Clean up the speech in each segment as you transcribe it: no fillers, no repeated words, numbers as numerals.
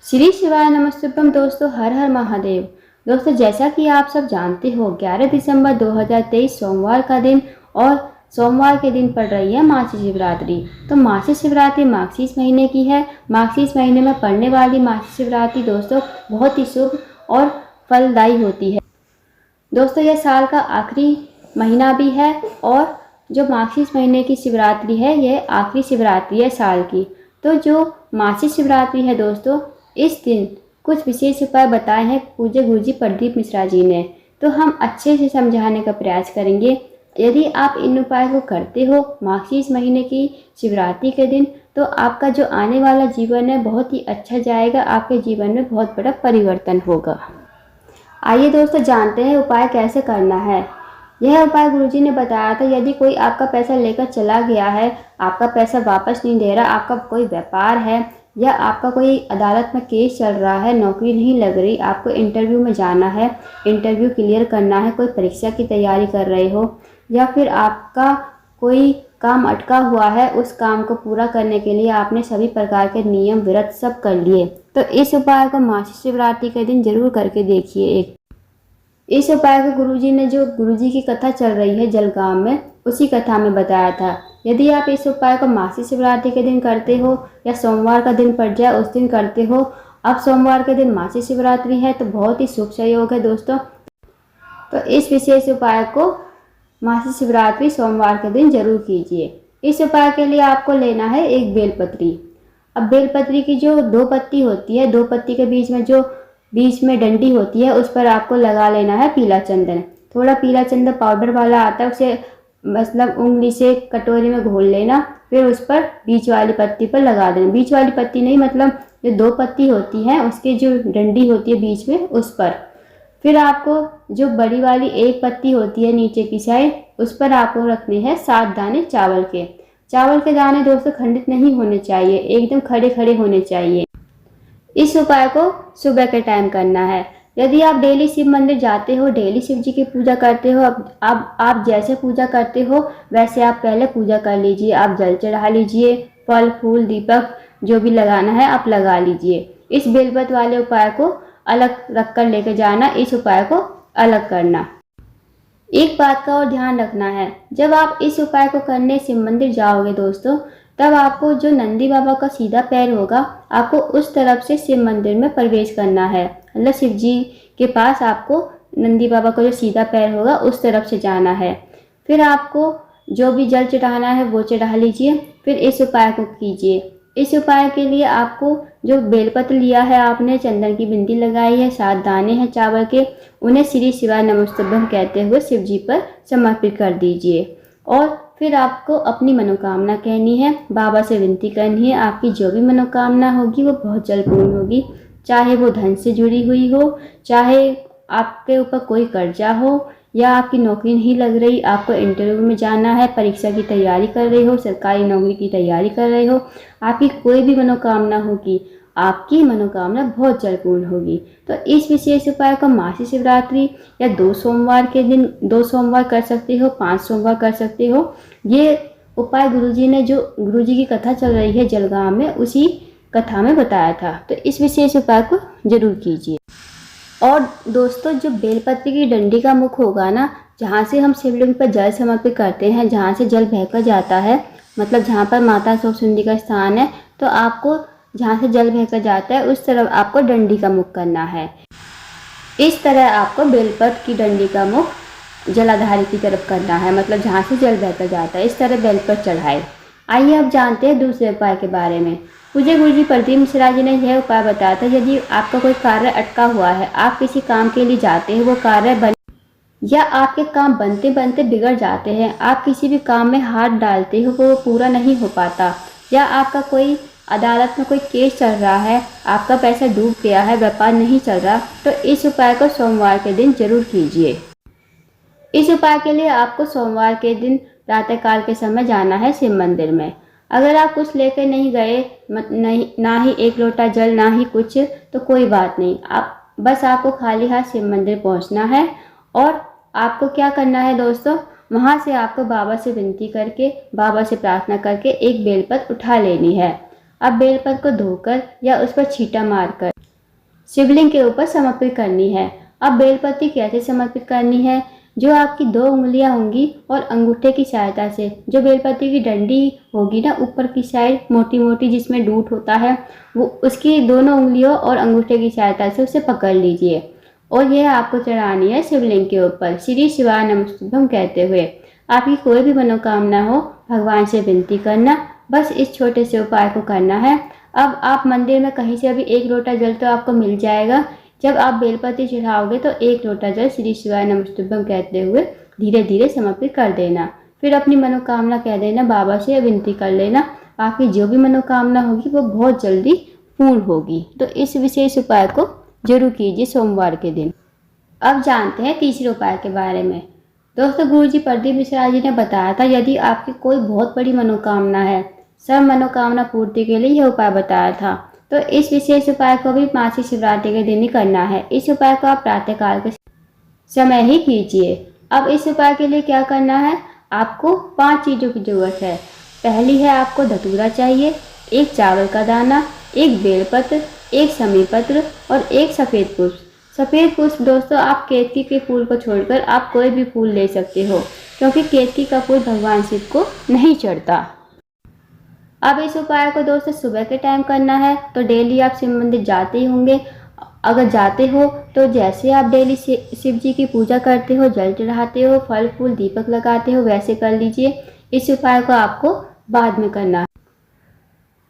श्री शिवाय नमस्तुभ्यम दोस्तों, हर हर महादेव। दोस्तों, जैसा कि आप सब जानते हो 11 दिसंबर 2023 सोमवार का दिन और सोमवार के दिन पड़ रही है मासिक शिवरात्रि। तो मासिक शिवरात्रि मार्गशीर्ष महीने की है। मार्गशीर्ष महीने में पड़ने वाली मासिक शिवरात्रि दोस्तों बहुत ही शुभ और फलदायी होती है। दोस्तों, यह साल का आखिरी महीना भी है और जो मार्गशीर्ष महीने की शिवरात्रि है यह आखिरी शिवरात्रि है साल की। तो जो मासिक शिवरात्रि है दोस्तों, इस दिन कुछ विशेष उपाय बताए हैं पूज्य गुरुजी प्रदीप मिश्रा जी ने। तो हम अच्छे से समझाने का प्रयास करेंगे। यदि आप इन उपाय को करते हो मार्गशीर्ष महीने की शिवरात्रि के दिन, तो आपका जो आने वाला जीवन है बहुत ही अच्छा जाएगा। आपके जीवन में बहुत बड़ा परिवर्तन होगा। आइए दोस्तों, जानते हैं उपाय कैसे करना है। यह उपाय गुरुजी ने बताया था। यदि कोई आपका पैसा लेकर चला गया है, आपका पैसा वापस नहीं दे रहा, आपका कोई व्यापार है या आपका कोई अदालत में केस चल रहा है, नौकरी नहीं लग रही, आपको इंटरव्यू में जाना है, इंटरव्यू क्लियर करना है, कोई परीक्षा की तैयारी कर रहे हो या फिर आपका कोई काम अटका हुआ है, उस काम को पूरा करने के लिए आपने सभी प्रकार के नियम व्रत सब कर लिए, तो इस उपाय को मासिक शिवरात्रि के दिन जरूर करके देखिए। इस उपाय को गुरुजी ने, जो गुरुजी की कथा चल रही है जलगांव में, उसी कथा में बताया था। यदि आप इस उपाय को मासिक शिवरात्रि के दिन करते हो या सोमवार का दिन पड़ जाए उस दिन करते हो, अब सोमवार के दिन मासिक शिवरात्रि है तो बहुत ही शुभ संयोग है दोस्तों। तो इस विशेष उपाय को मासिक शिवरात्रि सोमवार के दिन जरूर कीजिए। इस उपाय के लिए आपको लेना है एक बेलपत्री। अब बेलपत्री की जो दो पत्ती होती है, दो पत्ती के बीच में डंडी होती है, उस पर आपको लगा लेना है पीला चंदन। थोड़ा पीला चंदन पाउडर वाला आता है, उसे मतलब उंगली से कटोरी में घोल लेना, फिर उस पर बीच वाली पत्ती पर लगा देना। बीच वाली पत्ती नहीं, मतलब जो दो पत्ती होती है उसकी जो डंडी होती है बीच में, उस पर। फिर आपको जो बड़ी वाली एक पत्ती होती है नीचे की साइड, उस पर आपको रखने हैं 7 दाने चावल के। चावल के दाने दोस्तों खंडित नहीं होने चाहिए, एकदम खड़े खड़े होने चाहिए। इस उपाय को सुबह के टाइम करना है। यदि आप डेली शिव मंदिर जाते हो, डेली शिव जी की पूजा करते हो, अब आप जैसे पूजा करते हो वैसे आप पहले पूजा कर लीजिए। आप जल चढ़ा लीजिए, फल फूल दीपक जो भी लगाना है आप लगा लीजिए। इस बेलपत्र वाले उपाय को अलग रख कर लेके जाना, इस उपाय को अलग करना। एक बात का और ध्यान रखना है, जब आप इस उपाय को करने शिव मंदिर जाओगे दोस्तों, तब आपको जो नंदी बाबा का सीधा पैर होगा, आपको उस तरफ से शिव मंदिर में प्रवेश करना है। मतलब शिव जी के पास आपको नंदी बाबा का जो सीधा पैर होगा उस तरफ से जाना है। फिर आपको जो भी जल चढ़ाना है वो चढ़ा लीजिए, फिर इस उपाय को कीजिए। इस उपाय के लिए आपको जो बेलपत्र लिया है, आपने चंदन की बिंदी लगाई है, 7 दाने हैं चावल के, उन्हें श्री शिवाय नमस्तुभ्यम कहते हुए शिव जी पर समर्पित कर दीजिए। और फिर आपको अपनी मनोकामना कहनी है, बाबा से विनती करनी है। आपकी जो भी मनोकामना होगी वो बहुत जल्द पूर्ण होगी, चाहे वो धन से जुड़ी हुई हो, चाहे आपके ऊपर कोई कर्जा हो, या आपकी नौकरी नहीं लग रही, आपको इंटरव्यू में जाना है, परीक्षा की तैयारी कर रहे हो, सरकारी नौकरी की तैयारी कर रहे हो, आपकी कोई भी मनोकामना होगी, आपकी मनोकामना बहुत जल्द पूर्ण होगी। तो इस विशेष उपाय को मासिक शिवरात्रि या 2 सोमवार के दिन 2 सोमवार कर सकते हो, 5 सोमवार कर सकते हो। ये उपाय गुरुजी ने, जो गुरुजी की कथा चल रही है जलगांव में, उसी कथा में बताया था। तो इस विशेष उपाय को जरूर कीजिए। और दोस्तों, जो बेलपत्र की डंडी का मुख होगा ना, जहाँ से हम शिवलिंग पर जल समर्पित करते हैं, जहाँ से जल बहकर जाता है, मतलब जहाँ पर माता सौसुंदी का स्थान है, तो आपको जहाँ से जल बहकर जाता है उस तरफ आपको डंडी का मुख करना है। इस तरह आपको बेलपत्र की डंडी का मुख जलाधारी की तरफ करना है, मतलब जहाँ से जल बहकर जाता है, इस तरह बेलपत्र चढ़ाए। आइए अब जानते हैं दूसरे उपाय के बारे में। पूज्य गुरुजी प्रदीप मिश्रा जी ने यह उपाय बताया था। यदि आपका कोई कार्य अटका हुआ है, आप किसी काम के लिए जाते हैं, वो कार्य या आपके काम बनते बनते बिगड़ जाते हैं, आप किसी भी काम में हाथ डालते हो वो पूरा नहीं हो पाता, या आपका कोई अदालत में कोई केस चल रहा है, आपका पैसा डूब गया है, व्यापार नहीं चल रहा, तो इस उपाय को सोमवार के दिन जरूर कीजिए। इस उपाय के लिए आपको सोमवार के दिन प्रातःकाल के समय जाना है शिव मंदिर में। अगर आप कुछ लेकर नहीं गए, ना ही एक लोटा जल, ना ही कुछ, तो कोई बात नहीं, आपको खाली हाथ शिव मंदिर पहुंचना है। और आपको क्या करना है दोस्तों, वहां से आपको बाबा से विनती करके, बाबा से प्रार्थना करके एक बेलपत्र उठा लेनी है। अब बेलपत्र को धोकर या उस पर छींटा मारकर शिवलिंग के ऊपर समर्पित करनी है। अब बेलपत्ती कैसे समर्पित करनी है? जो आपकी 2 उंगलियां होंगी और अंगूठे की सहायता से जो बेलपत्ती की डंडी होगी ना, ऊपर की साइड मोटी मोटी जिसमें डूट होता है, वो उसकी दोनों उंगलियों और अंगूठे की सहायता से उसे पकड़ लीजिए और यह आपको चढ़ानी है शिवलिंग के ऊपर श्री शिवाय नमस्तुभ्यम कहते हुए। आपकी कोई भी मनोकामना हो भगवान से विनती करना, बस इस छोटे से उपाय को करना है। अब आप मंदिर में कहीं से अभी 1 लोटा जल तो आपको मिल जाएगा। जब आप बेलपत्ती चढ़ाओगे तो 1 लोटा जल श्री शिवाय नमस्तुभ्यम कहते हुए धीरे धीरे समर्पित कर देना। फिर अपनी मनोकामना कह देना, बाबा से विनती कर लेना। आपकी जो भी मनोकामना होगी वो बहुत जल्दी पूर्ण होगी। तो इस विशेष उपाय को जरूर कीजिए सोमवार के दिन। अब जानते हैं तीसरे उपाय के बारे में। दोस्तों, गुरुजी प्रदीप मिश्रा जी ने बताया था यदि आपकी कोई बहुत बड़ी मनोकामना है, सब मनोकामना पूर्ति के लिए यह उपाय बताया था। तो इस विशेष उपाय को भी मासिक शिवरात्रि के दिन ही करना है। इस उपाय को आप प्रातःकाल के समय ही कीजिए। अब इस उपाय के लिए क्या करना है? आपको 5 चीज़ों की जरूरत है। पहली है, आपको धतूरा चाहिए, 1 चावल का दाना, 1 बेलपत्र, 1 समी पत्र और 1 सफ़ेद पुष्प। सफ़ेद पुष्प दोस्तों, आप केतकी के फूल को छोड़कर आप कोई भी फूल ले सकते हो, क्योंकि केतकी का फूल भगवान शिव को नहीं चढ़ता। अब इस उपाय को दोस्तों सुबह के टाइम करना है। तो डेली आप शिव मंदिर जाते ही होंगे। अगर जाते हो तो जैसे आप डेली शिव जी की पूजा करते हो, जल चढ़ाते हो, फल फूल दीपक लगाते हो, वैसे कर लीजिए। इस उपाय को आपको बाद में करना है।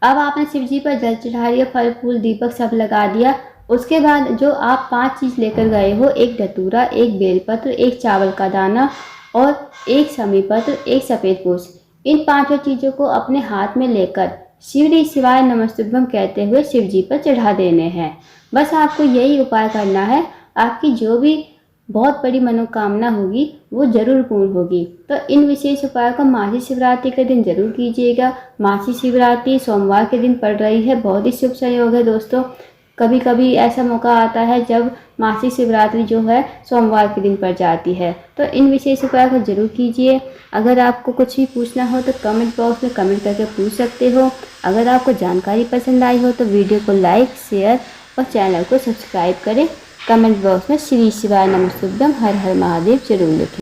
अब आपने शिव जी पर जल चढ़ा दिया, फल फूल दीपक सब लगा दिया। उसके बाद जो आप 5 चीज़ लेकर गए हो, 1 धतूरा, 1 बेलपत्र, 1 चावल का दाना और 1 समी पत्र, 1 सफ़ेद पुष्प, इन 5 चीज़ों को अपने हाथ में लेकर श्री शिवाय नमस्तुभ्यम कहते हुए शिव जी पर चढ़ा देने हैं। बस आपको यही उपाय करना है। आपकी जो भी बहुत बड़ी मनोकामना होगी वो जरूर पूर्ण होगी। तो इन विशेष उपाय को मासिक शिवरात्रि के दिन जरूर कीजिएगा। मासिक शिवरात्रि सोमवार के दिन पड़ रही है, बहुत ही शुभ संयोग है दोस्तों। कभी कभी ऐसा मौका आता है जब मासिक शिवरात्रि जो है सोमवार के दिन पड़ जाती है। तो इन विशेष उपाय को जरूर कीजिए। अगर आपको कुछ भी पूछना हो तो कमेंट बॉक्स में कमेंट करके पूछ सकते हो। अगर आपको जानकारी पसंद आई हो तो वीडियो को लाइक, शेयर और चैनल को सब्सक्राइब करें। कमेंट बॉक्स में श्री शिवाय नमस्तुभ्यम हर हर महादेव जरूर लिखें।